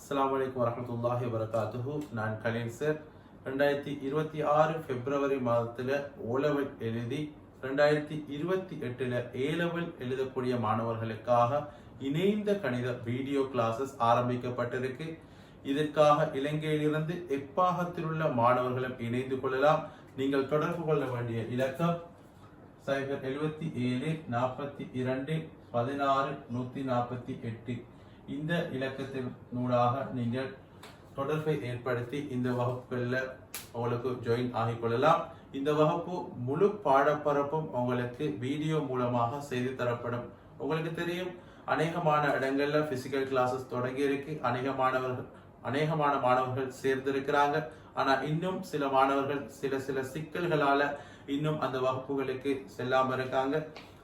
அஸ்ஸலாமு அலைக்கும் வரஹ்மத்துல்லாஹி வபரகாத்துஹு. நான் கலீல் சார். 2026 பிப்ரவரி மாதத்தில் ஓலெவல் எழுதி 2028 ஏலெவல் எழுதக்கூடிய மாணவர்களுக்காக இணைந்த கணித வீடியோ கிளாஸஸ் ஆரம்பிக்கப்பட்டிருக்கு. இதற்காக இலங்கையிலிருந்து எப்பாகத்தில் உள்ள மாணவர்களும் இணைந்து கொள்ளலாம். நீங்கள் தொடர்பு கொள்ள வேண்டிய இலக்கம் 077 42 16 148. இந்த இலக்கத்தினூடாக நீங்கள் தொடர்பை ஏற்படுத்தி இந்த வகுப்புகளில் உங்களுக்கு ஜாயின் ஆகிக்கொள்ளலாம். இந்த வகுப்பு முழு பாடப்பரப்பும் உங்களுக்கு வீடியோ மூலமாக செய்து தரப்படும். உங்களுக்கு தெரியும், அநேகமான இடங்கள்ல பிசிக்கல் கிளாஸஸ் தொடங்கி இருக்கு. அநேகமான மாணவர்கள் சேர்ந்திருக்கிறாங்க. ஆனா இன்னும் சில மாணவர்கள் சில சிக்கல்களால இன்னும் அந்த வகுப்புகளுக்கு செல்லாம இருக்காங்க.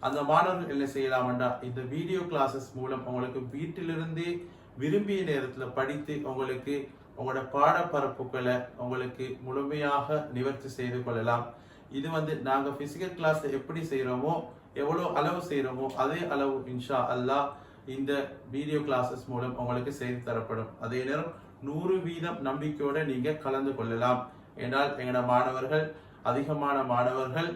அந்த மாணவர்கள் என்ன செய்யலாம்டா, இந்த வீடியோ கிளாஸஸ் மூலம் உங்களுக்கு வீட்டிலிருந்தே விரும்பிய நேரத்தில் படித்து உங்களுக்கு உங்களோட பாடப்பரப்புகளை உங்களுக்கு முழுமையாக நிவர்த்தி செய்து கொள்ளலாம். இது நாங்கள் பிசிக்கல் கிளாஸ் எப்படி செய்கிறோமோ, எவ்வளோ அளவு செய்கிறோமோ அதே அளவு இன்ஷா அல்லாஹ் இந்த வீடியோ கிளாஸஸ் மூலம் உங்களுக்கு செய்து தரப்படும். அதே நேரம் 100% நம்பிக்கையோட நீங்க கலந்து கொள்ளலாம். என்றால் எங்களோட மாணவர்கள், அதிகமான மாணவர்கள்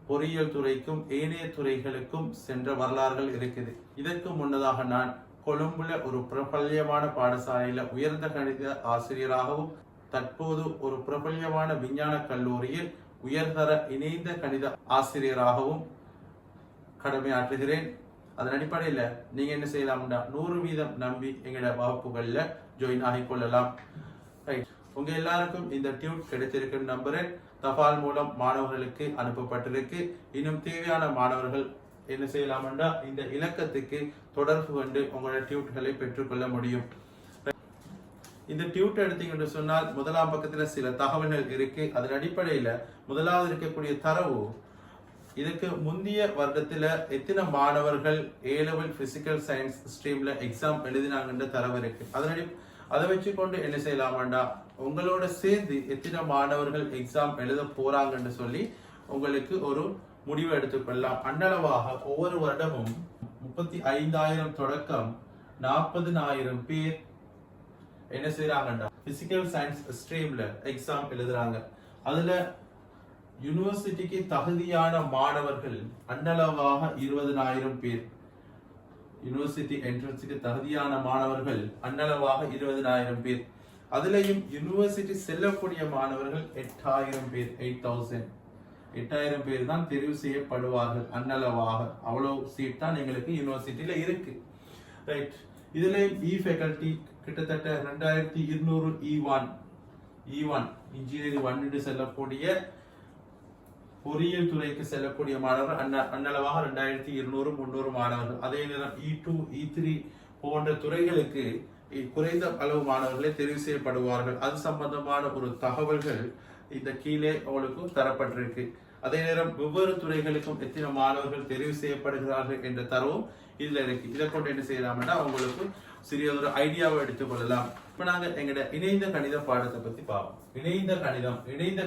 பொறியியல் துறைக்கும் ஏனைய துறைகளுக்கும் சென்ற வரலாறுகள் இருக்குது. இதற்கு முன்னதாக நான் கொழும்புல ஒரு பிரபல்யமான பாடசாலையில உயர்ந்த கணித ஆசிரியராகவும், தற்போது ஒரு பிரபல்யமான விஞ்ஞான கல்லூரியில் உயர்தர இணைந்த கணித ஆசிரியராகவும் கடமையாற்றுகிறேன். அதன் அடிப்படையில் நீங்க என்ன செய்யலாம்டா, 100% நம்பி எங்களோட வகுப்புகள்ல ஜாயின் ஆகிக்கொள்ளலாம். ரைட், உங்க எல்லாருக்கும் இந்த டியூட் கிடைத்திருக்கு நம்புறேன். தபால் மூலம் மாணவர்களுக்கு அனுப்பப்பட்டிருக்கு. இன்னும் தேவையான மாணவர்கள் என்ன செய்யலாம்டா, இந்த இலக்கத்துக்கு தொடர்பு கொண்டு உங்களோட டியூட்களை பெற்றுக்கொள்ள முடியும். இந்த டியூட் எடுத்தீங்கன்னு சொன்னால் முதலாம் பக்கத்துல சில தகவல்கள் இருக்கு. அதன் அடிப்படையில முதலாவது இருக்கக்கூடிய தரவு, இதுக்கு முந்தைய வருடத்துல எத்தனை மாணவர்கள் ஏலெவல் பிசிக்கல் சயின்ஸ் ஸ்ட்ரீம்ல எக்ஸாம் எழுதினாங்கன்ற தரவு இருக்கு. அதை வச்சுக்கொண்டு என்ன செய்யலாமாண்டா, உங்களோட சேர்ந்து எத்தனை மாணவர்கள் எக்ஸாம் எழுத போறாங்கன்னு சொல்லி உங்களுக்கு ஒரு முடிவு எடுத்துக்கொள்ளலாம். அன்னளவாக ஒவ்வொரு வருடமும் 35,000 தொடக்கம் 40,000 பேர் என்ன செய்யறாங்கண்டா, பிசிக்கல் சயின்ஸ் ஸ்ட்ரீம்ல எக்ஸாம் எழுதுறாங்க. அதுல யூனிவர்சிட்டிக்கு தகுதியான மாணவர்கள் அன்னளவாக 20,000 பேர். யூனிவர்சிட்டி என்ட்ரன்ஸுக்கு தகுதியான மாணவர்கள் அன்னளவாக 20,000 பேர். அதுலயும் யூனிவர்சிட்டி செல்லக்கூடிய மாணவர்கள் 8,000 பேர். 8,000 பேர் தான் தெரிவு செய்யப்படுவார்கள் அன்னளவாக. அவ்வளவு சீட் தான் எங்களுக்கு யூனிவர்சிட்டியில இருக்கு. ரைட், இதுலயும் ஃபேக்கல்டி கிட்டத்தட்ட 2200 E1 இன்ஜினியரிங் 1 செல்லக்கூடிய பொறியியல் துறைக்கு செல்லக்கூடிய மாணவர்கள் அன்னளவாக 2200-300 மாணவர்கள். அதே நேரம் E2 E3 போன்ற துறைகளுக்கு குறைந்த அளவு மாணவர்களே தெரிவு செய்யப்படுவார்கள். அது சம்பந்தமான ஒரு தகவல்கள் இந்த கீழே உங்களுக்கு தரப்பட்டிருக்கு. அதே நேரம் ஒவ்வொரு துறைகளுக்கும் எத்தனை மாணவர்கள் தெரிவு செய்யப்படுகிறார்கள் என்ற தரவும் இதுல இருக்கு. இதை கொண்டு என்ன செய்யலாம்னா உங்களுக்கு சிறிய ஒரு ஐடியாவை எடுத்துக்கொள்ளலாம். இப்ப நாங்க எங்கட இணைந்த கணித பாடத்தை பத்தி பார்ப்போம். இணைந்த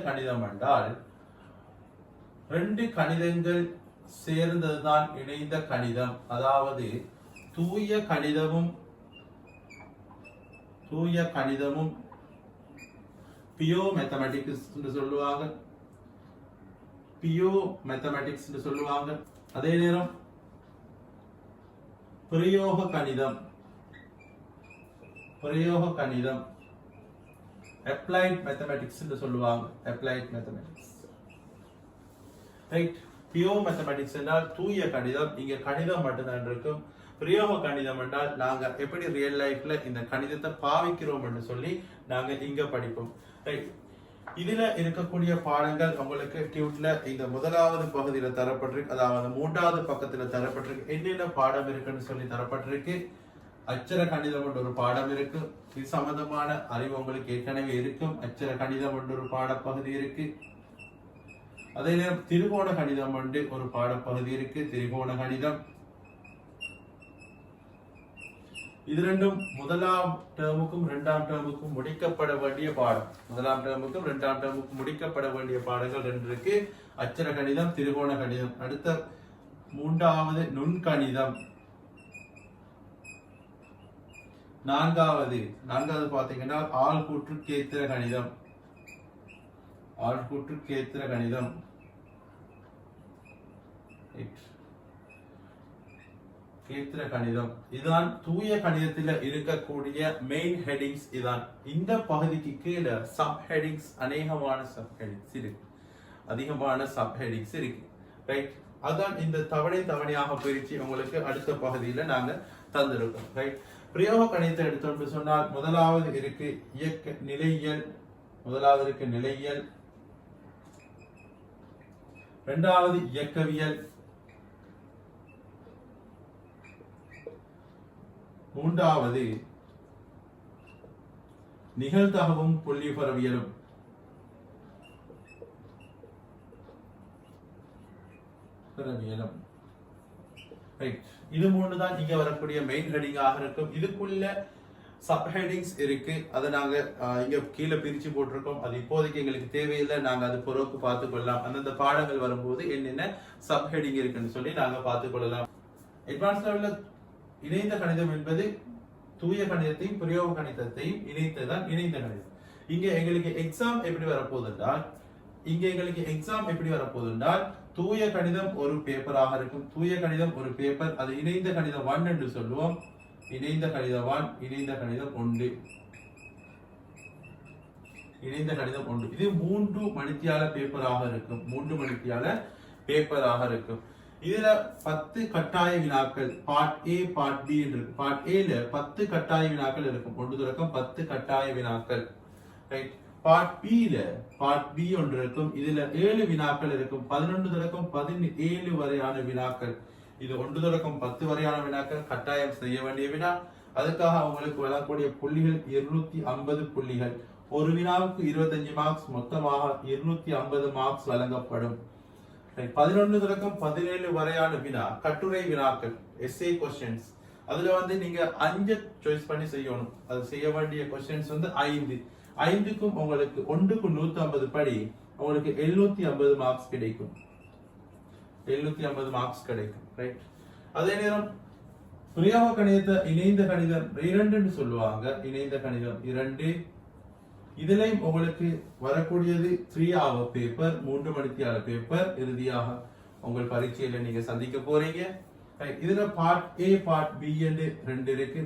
கணிதம் என்றால் 2 கணிதங்கள் சேர்ந்ததுதான் இணைந்த கணிதம். அதாவது தூய கணிதமும் பியோ மேத்தமேட்டிக்ஸ் என்று சொல்லுவாங்க. அதே நேரம் பிரயோக கணிதம் அப்ளைட் மேத்தமேட்டிக்ஸ் என்று சொல்லுவாங்க. Applied mathematics. Right, Pio mathematics என்றால் தூய கணிதம். இங்க கணிதம் மட்டும்தான் இருக்கும். பிரயோக கணிதம் என்றால் நாங்க எப்படி ரியல் லைஃப்ல இந்த கணிதத்தை பாவிக்கிறோம் என்று சொல்லி நாங்க இங்க படிப்போம். ரைட், இதுல இருக்கக்கூடிய பாடங்கள் உங்களுக்கு டியூட்ல இந்த முதலாவது பகுதியில தரப்பட்டிருக்கு. அதாவது 3வது பக்கத்துல தரப்பட்டிருக்கு. என்னென்ன பாடம் இருக்குன்னு சொல்லி தரப்பட்டிருக்கு. அச்சர கணிதம் என்ற ஒரு பாடம் இருக்கு. இது சம்பந்தமான அறிவு உங்களுக்கு ஏற்கனவே இருக்கும். அச்சர கணிதம் என்ற ஒரு பாடப்பகுதி இருக்கு. அதே நேரம் திரிகோண கணிதம் என்று ஒரு பாடப்பகுதி இருக்கு. திரிகோண கணிதம் இது ரெண்டும் முதலாம் டேர்முக்கும் 2ஆம் டேர்முக்கும் முடிக்கப்பட வேண்டிய பாடம். முதலாம் டேர்முக்கும் 2ஆம் டேர்முக்கும் முடிக்கப்பட வேண்டிய பாடங்கள் 2 இருக்கு. அச்சர கணிதம், திரிகோண கணிதம். அடுத்த 3வது நுண்கணிதம். நான்காவது பாத்தீங்கன்னா ஆள்கூற்று கேத்திர கணிதம். ஆள்கூற்று கேத்திர கணிதம். கேத்திர கணிதம் இதுதான் தூய கணிதத்தில் இருக்கக்கூடிய மெயின் ஹெடிங்ஸ். இதான் இந்த பகுதிக்கு கீழே சப் ஹெடிங்ஸ், அநேகமான சப் ஹெடிங்ஸ் இருக்கு, அதிகமான சப் ஹெடிங்ஸ் இருக்கு. ரைட், அதான் இந்த தவணையாக பிரிச்சு உங்களுக்கு அடுத்த பகுதியில நாங்க தந்திருக்கோம். ரைட், பிரயோக கணிதத்தை எடுத்தோம்னு சொன்னால் முதலாவது இருக்கு நிலையியல். முதலாவது இருக்கு நிலையியல், இரண்டாவது இயக்கவியல், மூன்றாவது நிகழ்தகவும் புள்ளிபரவியலும், இது மூணு தான் இங்க வரக்கூடிய மெயின் ஹெடிங்காக இருக்கும். இதுக்குள்ள சப் ஹெடிங்ஸ் இருக்கு, அதை நாங்க இங்க கீழே பிரிச்சு போட்டிருக்கோம். அது இப்போதைக்கு எங்களுக்கு தேவையில்லை, நாங்க அது பொறுப்பு பார்த்துக் கொள்ளலாம். அந்தந்த பாடங்கள் வரும்போது என்னென்ன சப் ஹெடிங் இருக்குன்னு சொல்லி நாங்க பார்த்துக் கொள்ளலாம். அட்வான்ஸ் லெவல்ல இணைந்த கணிதம் என்பது தூய கணிதத்தையும் பிரயோக கணிதத்தையும் இணைத்ததான் இணைந்த கணிதம். இங்க எங்களுக்கு எக்ஸாம் எப்படி வரப்போகுதுன்றால் தூய கணிதம் ஒரு பேப்பராக இருக்கும். தூய கணிதம் ஒரு பேப்பர், அது இணைந்த கணிதம் 1 என்று சொல்லுவோம். இணைந்த கணிதம் 1, இணைந்த கணிதம் 1, இணைந்த கணிதம் 1. இது 3 மணித்தியால பேப்பராக இருக்கும். 3 மணித்தியால பேப்பராக இருக்கும். இதுல 10 கட்டாய வினாக்கள் பார்ட் ஏ பார்ட் பி என்று இருக்கு. பார்ட் ஏல 10 கட்டாய வினாக்கள் இருக்கும். 1 தொடக்கம் 10 கட்டாய வினாக்கள். ரைட், பார்ட் பி ஒன்று இருக்கும். இதுல 7 வினாக்கள் இருக்கும். 11 தொடக்கம் 17 வரையான வினாக்கள். இது 1 தொடக்கம் 10 வரையான வினாக்கள் கட்டாயம் செய்ய வேண்டிய வினா. அதுக்காக அவங்களுக்கு வழங்கக்கூடிய புள்ளிகள் 250 புள்ளிகள். ஒரு வினாவுக்கு 25 மார்க்ஸ், மொத்தமாக 250 மார்க்ஸ் வழங்கப்படும். 11 தொடக்கம் 17 வரையான வினா கட்டுரை வினாக்கள், எஸ்ஏ क्वेश्चंस. அதுல வந்து நீங்க 5 சாய்ஸ் பண்ணி செய்யணும். அது செய்ய வேண்டிய क्वेश्चंस வந்து 5க்கும் உங்களுக்கு 1க்கு 150 படி உங்களுக்கு 750 மார்க்ஸ் கிடைக்கும். 750 மார்க்ஸ் கிடைக்கும். ரைட், அதே நேரம் பிரயோக கணிதத்தை இணைந்த கணிதம் 2 சொல்லுவாங்க. இணைந்த கணிதம் 2, இதுலயும் உங்களுக்கு வரக்கூடியது 3 hour பேப்பர், 3 மணித்தியால பேப்பர். இறுதியாக உங்கள் பரீட்சையில நீங்க சந்திக்க போறீங்க. இதுல பார்ட் ஏ பார்ட் பி என்று 2 இருக்கு.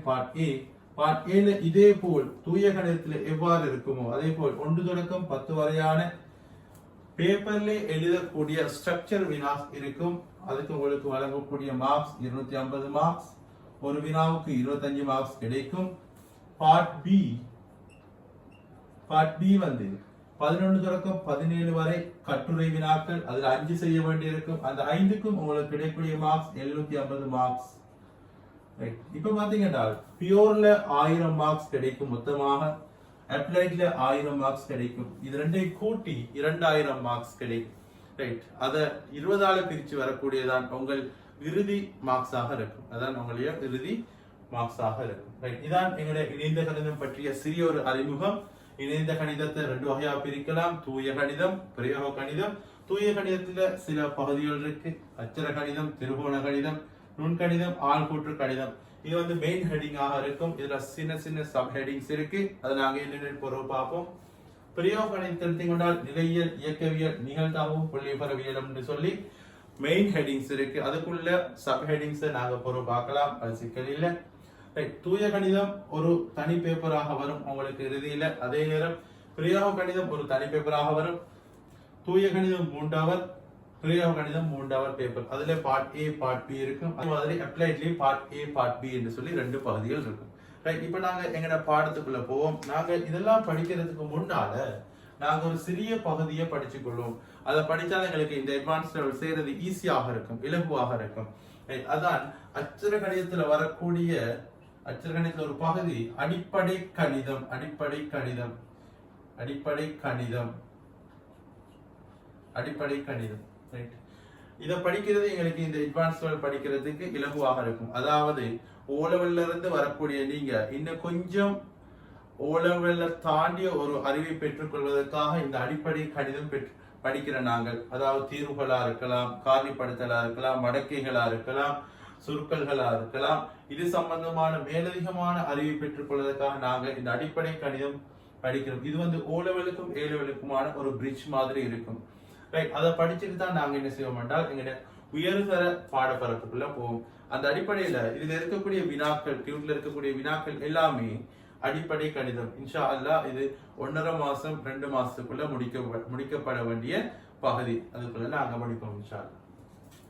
பார்ட் ஏல இதே போல் தூய கணிதத்துல எவ்வாறு இருக்குமோ அதே போல் 1 தொடக்கம் 10 வரையான பேப்பர்ல எழுதக்கூடிய ஸ்ட்ரக்சர் வினா இருக்கும். அதுக்கு உங்களுக்கு வழங்கக்கூடிய மார்க்ஸ் 250 மார்க்ஸ். ஒரு வினாவுக்கு 25 மார்க்ஸ் கிடைக்கும். பார்ட் பி வந்து 11 தொடக்கம் 17 வரை கட்டுரை வினாக்கள். அதுல 5 செய்ய வேண்டியிருக்கும். அந்த 5க்கும் உங்களுக்கு கிடைக்கக்கூடிய மார்க்ஸ் 750 மார்க்ஸ். இப்ப பாத்தீங்கன்னா பியூர்ல 1000 மார்க்ஸ் கிடைக்கும். மொத்தமாக அப்ளைட்ல 1000 மார்க்ஸ் கிடைக்கும். இது ரெண்டையும் கூட்டி 2000 மார்க்ஸ் கிடைக்கும். ரைட், அத 20ஆல பிரிச்சு வரக்கூடியதான் உங்கள் இறுதி மார்க்ஸாக இருக்கும். அதான் உங்களுடைய இறுதி மார்க்ஸாக இருக்கும். ரைட், இதான் எங்களுடைய இணைந்த கணிதம் பற்றிய சிறிய ஒரு அறிமுகம். இணைந்த கணிதத்தை 2 வகையா பிரிக்கலாம். தூய கணிதம், பிரயோக கணிதம். தூய கணிதத்துல சில பகுதிகள் இருக்கு. அச்சர கணிதம், திருகோண கணிதம், நுண்கணிதம், ஆள்கூற்று கணிதம். இது வந்து மெயின் ஹெடிங்காக இருக்கும். இதுல சின்ன சின்ன சப் ஹெடிங்ஸ் இருக்கு. அதை நாங்க என்னென்ன பொருள் பார்ப்போம். பிரயோக கணிதத்தை எடுத்துக்கொண்டால் நிலையியல், இயக்கவியல், நிகழ்தகவும் புள்ளிபரவியல் என்று சொல்லி மெயின் ஹெடிங்ஸ் இருக்கு. அதுக்குள்ள சப் ஹெடிங்ஸ் நாங்க பொருள் பார்க்கலாம். அது சிக்கல் இல்லை. தூய கணிதம் ஒரு தனி பேப்பராக வரும் உங்களுக்கு இறுதியில. அதே நேரம் பிரயோக கணிதம் ஒரு தனி பேப்பராக வரும். தூய கணிதம் 3 hour, பிரயோக கணிதம் 3 hour பேப்பர். அதுல பார்ட் ஏ பார்ட் பி இருக்கும். அதே மாதிரி அப்ளைட்லயும் பார்ட் ஏ பார்ட் பி என்று சொல்லி 2 பகுதிகள் இருக்கும். ரைட், இப்ப நாங்க எங்கட பாடத்துக்குள்ள போவோம். நாங்க இதெல்லாம் படிக்கிறதுக்கு முன்னால நாங்க ஒரு சிறிய பகுதியை படிச்சுக் கொள்வோம். அதை படிச்சாலும் எங்களுக்கு இந்த அட்வான்ஸ் லெவல் செய்யறது ஈஸியாக இருக்கும், இலகுவாக இருக்கும். அதான் அச்சர கணிதத்துல வரக்கூடிய அச்சரகணிதத்துல ஒரு பகுதி அடிப்படை கணிதம். இத படிக்கிறது எங்களுக்கு இந்த அட்வான்ஸ் லெவல் படிக்கிறதுக்கு இலகுவாக இருக்கும். அதாவது ஓ லெவல்ல இருந்து வரக்கூடிய நீங்க இன்னும் கொஞ்சம் ஓ லெவல்ல தாண்டிய ஒரு அறிவை பெற்றுக் கொள்வதற்காக இந்த அடிப்படை கணிதம் படிக்கிற நாங்கள். அதாவது தீர்வுகளா இருக்கலாம், காரணிப்படுத்தலா இருக்கலாம், மடக்கைகளா இருக்கலாம், சுருக்கல்களா இருக்கலாம். இது சம்பந்தமான மேலதிகமான அறிவை பெற்றுக் கொள்வதற்காக நாங்க இந்த அடிப்படை கணிதம் படிக்கிறோம். இது வந்து O லெவலுக்கும் A லெவலுக்குமான ஒரு பிரிட்ஜ் மாதிரி இருக்கும். ரைட், அதை படிச்சுட்டு தான் நாங்க என்ன செய்வோம் என்றால் எங்களுடைய உயர்தர பாடப்பரப்புக்குள்ள போவோம். அந்த அடிப்படையில இதுல இருக்கக்கூடிய வினாக்கள், டியூட்ல இருக்கக்கூடிய வினாக்கள் எல்லாமே அடிப்படை கணிதம். இன்ஷா அல்லாஹ் இது 1.5 மாசம் 2 மாசத்துக்குள்ள முடிக்கப்பட வேண்டிய பகுதி. அதுக்குள்ள நாங்க படிப்போம் இன்ஷா அல்லாஹ்.